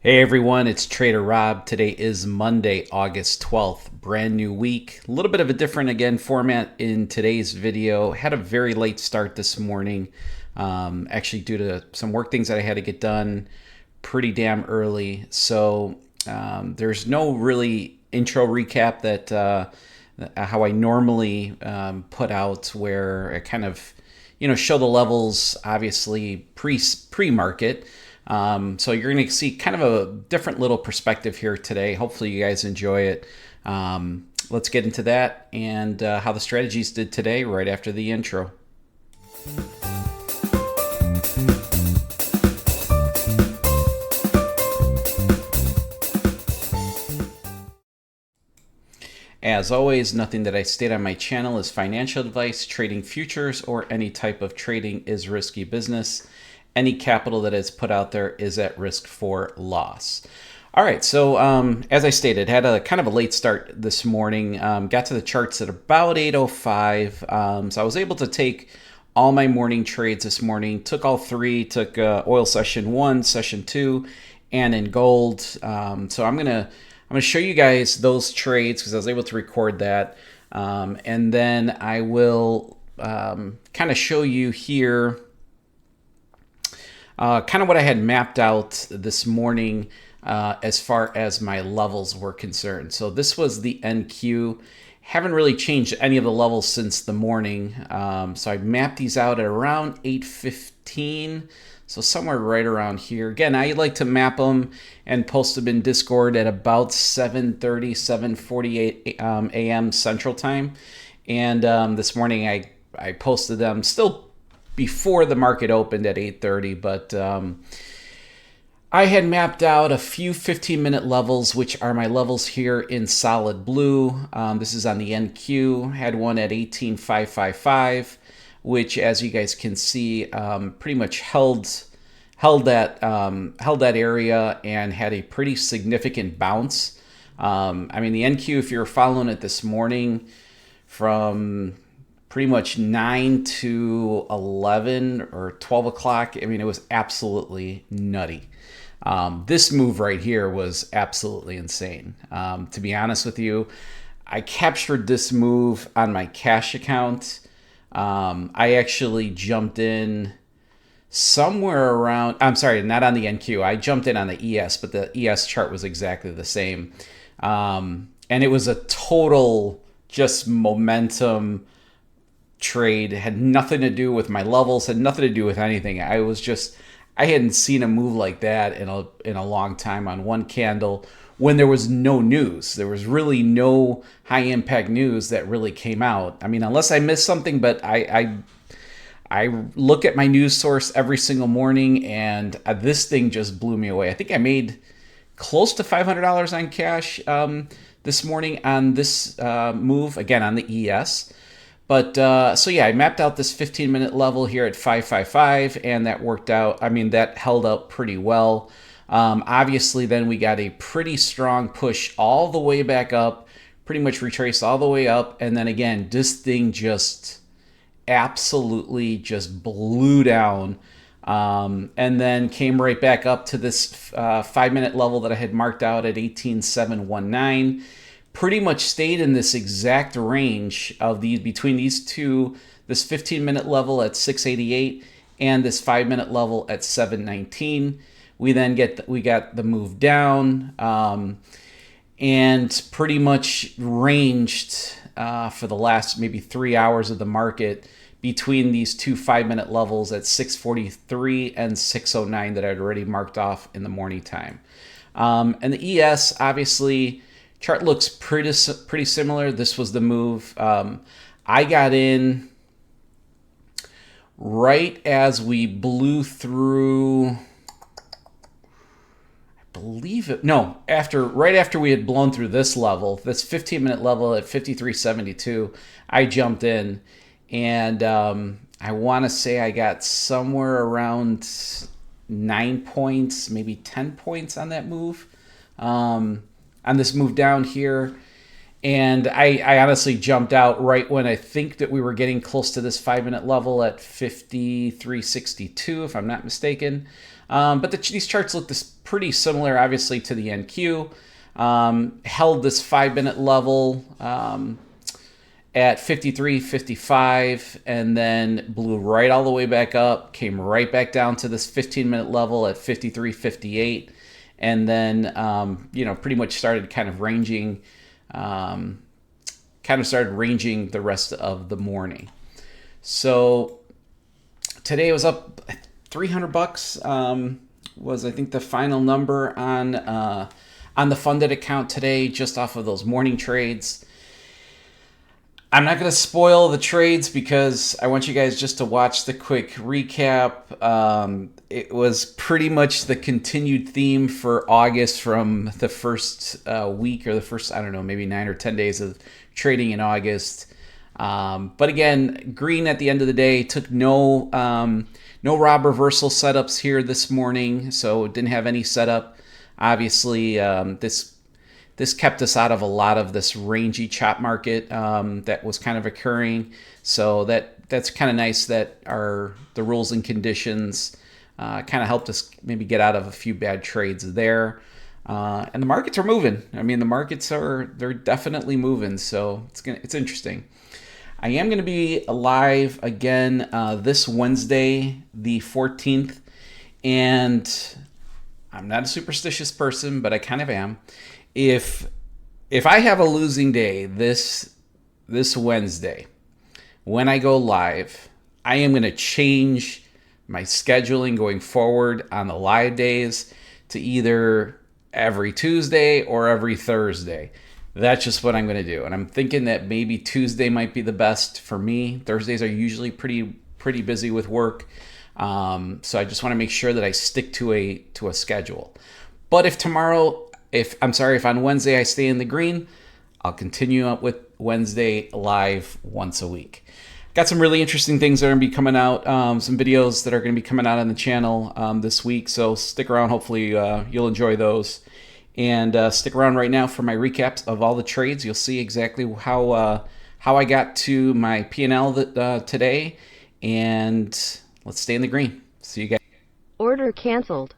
Hey everyone, it's Trader Rob. Today is Monday, August 12th. Brand new week. A little bit of a different, again, format in today's video. Had a very late start this morning, actually due to some work things that I had to get done pretty damn early. So there's no really intro recap that how I normally put out, where I kind of show the levels, obviously pre-market. So you're going to see kind of a different little perspective here today. Hopefully you guys enjoy it. Let's get into that and how the strategies did today right after the intro. As always, nothing that I state on my channel is financial advice. Trading futures or any type of trading is risky business. Any capital that is put out there is at risk for loss. All right, so as I stated, had a kind of a late start this morning. Got to the charts at about 8:05. So I was able to take all my morning trades this morning. Took all three. Took oil session 1, session 2, and in gold. So I'm gonna show you guys those trades because I was able to record that, and then I will kind of show you here kind of what I had mapped out this morning as far as my levels were concerned. So this was the NQ. Haven't really changed any of the levels since the morning. So I mapped these out at around 8:15. So somewhere right around here. Again, I like to map them and post them in Discord at about 7:30, 7:48 a.m. Central Time. And this morning I posted them still before the market opened at 8:30, but I had mapped out a few 15-minute levels, which are my levels here in solid blue. This is on the NQ. Had one at 18,555, which, as you guys can see, pretty much held that area and had a pretty significant bounce. I mean, the NQ, if you're following it this morning, from pretty much 9 to 11 or 12 o'clock, I mean, it was absolutely nutty. This move right here was absolutely insane. To be honest with you, I captured this move on my cash account. I actually jumped in somewhere around, I'm sorry, not on the NQ. I jumped in on the ES, but the ES chart was exactly the same. And it was a total just momentum trade. It had nothing to do with my levels, had nothing to do with anything. I hadn't seen a move like that in a long time on one candle when there was no news. There was really no high impact news that really came out. I mean, unless I missed something, but I look at my news source every single morning, and this thing just blew me away. I think I made close to $500 on cash this morning on this move, again on the ES. But so yeah, I mapped out this 15-minute level here at 555, and that worked out. I mean, that held up pretty well. Obviously, then we got a pretty strong push all the way back up, pretty much retraced all the way up, and then again, this thing just absolutely just blew down, and then came right back up to this 5-minute level that I had marked out at 18,719. Pretty much stayed in this exact range of between these two, this 15-minute level at 688 and this 5-minute level at 719. We then got the move down, and pretty much ranged for the last maybe 3 hours of the market between these two 5-minute levels at 643 and 609 that I'd already marked off in the morning time. And the ES, obviously, chart looks pretty similar. This was the move. I got in right as we blew through, I believe it, no, right after we had blown through this level, this 15-minute level at 53.72, I jumped in, and I want to say I got somewhere around 9 points, maybe 10 points on that move. On this move down here, and I honestly jumped out right when I think that we were getting close to this 5-minute level at 53.62, if I'm not mistaken. But these charts look pretty similar, obviously, to the NQ. Held this 5-minute level at 53.55, and then blew right all the way back up, came right back down to this 15-minute level at 53.58, and then pretty much started kind of ranging the rest of the morning. So today it was up $300. Was, I think, the final number on the funded account today, just off of those morning trades. I'm not going to spoil the trades because I want you guys just to watch the quick recap. It was pretty much the continued theme for August from the first week, or the first, I don't know, maybe 9 or 10 days of trading in August. But again, green at the end of the day took no Rob reversal setups here this morning, so didn't have any setup. Obviously, this kept us out of a lot of this rangy chop market that was kind of occurring. So that's kind of nice that the rules and conditions kind of helped us maybe get out of a few bad trades there. And the markets are moving. I mean, they're definitely moving. So it's interesting. I am going to be live again this Wednesday, the 14th, and I'm not a superstitious person, but I kind of am. If I have a losing day this Wednesday, when I go live, I am going to change my scheduling going forward on the live days to either every Tuesday or every Thursday. That's just what I'm going to do. And I'm thinking that maybe Tuesday might be the best for me. Thursdays are usually pretty busy with work. So I just want to make sure that I stick to a schedule. But if on Wednesday I stay in the green, I'll continue up with Wednesday live once a week. Got some really interesting things that are going to be coming out, some videos that are going to be coming out on the channel this week. So stick around. Hopefully you'll enjoy those. And stick around right now for my recaps of all the trades. You'll see exactly how I got to my P&L today. And let's stay in the green. See you guys. Order canceled.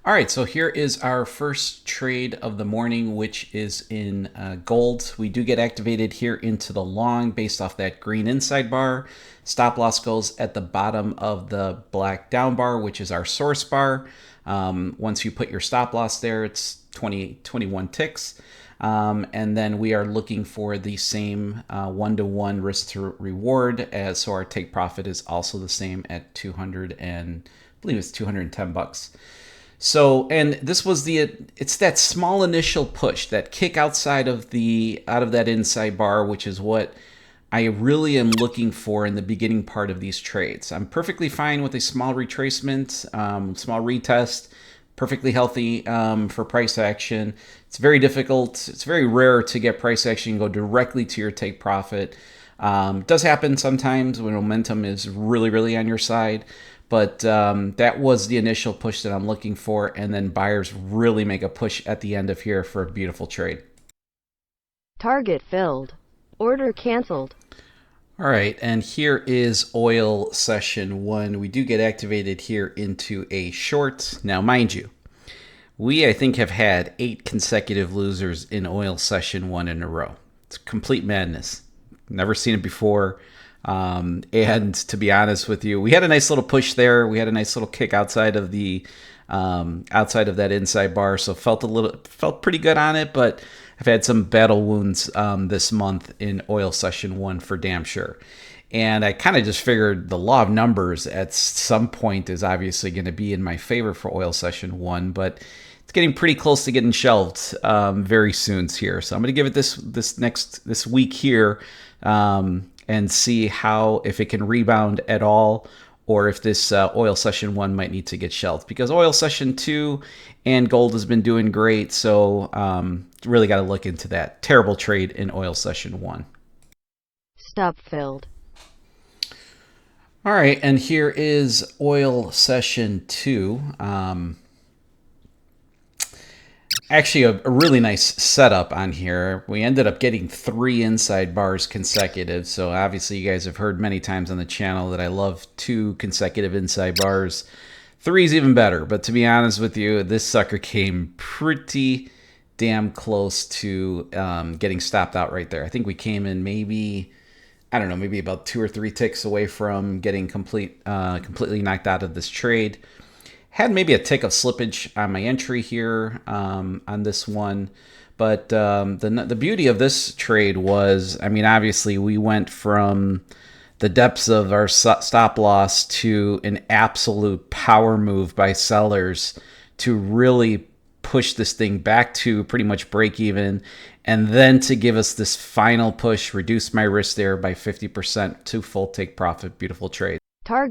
All right, so here is our first trade of the morning, which is in gold. We do get activated here into the long based off that green inside bar. Stop loss goes at the bottom of the black down bar, which is our source bar. Once you put your stop loss there, it's 21 ticks. And then we are looking for the same 1-to-1 risk to reward, so our take profit is also the same at 200 and I believe it's $210. So, and this was it's that small initial push, that kick out of that inside bar, which is what I really am looking for in the beginning part of these trades. I'm perfectly fine with a small retracement, small retest, perfectly healthy for price action. It's very difficult. It's very rare to get price action go directly to your take profit. It does happen sometimes when momentum is really, really on your side. But that was the initial push that I'm looking for. And then buyers really make a push at the end of here for a beautiful trade. Target filled. Order canceled. All right, and here is oil session 1. We do get activated here into a short. Now, mind you, I think, have had 8 consecutive losers in oil session 1 in a row. It's complete madness. Never seen it before. And to be honest with you, we had a nice little push there. We had a nice little kick outside of that inside bar, so felt pretty good on it. But I've had some battle wounds this month in oil session 1 for damn sure. And I kind of just figured the law of numbers at some point is obviously going to be in my favor for oil session 1, but it's getting pretty close to getting shelved very soon here. So I'm going to give it this week here and see if it can rebound at all, or if this oil session 1 might need to get shelved, because oil session 2 and gold has been doing great. So really got to look into that terrible trade in oil session 1. Stop filled. All right, and here is oil session 2. Actually, a really nice setup on here. We ended up getting 3 inside bars consecutive. So obviously you guys have heard many times on the channel that I love 2 consecutive inside bars. Three's even better, but to be honest with you, this sucker came pretty damn close to getting stopped out right there. I think we came in maybe, I don't know, maybe about 2 or 3 ticks away from getting completely knocked out of this trade. Had maybe a tick of slippage on my entry here on this one. But the beauty of this trade was, I mean, obviously we went from the depths of our stop loss to an absolute power move by sellers to really push this thing back to pretty much break even, and then to give us this final push, reduce my risk there by 50% to full take profit. Beautiful trade. Target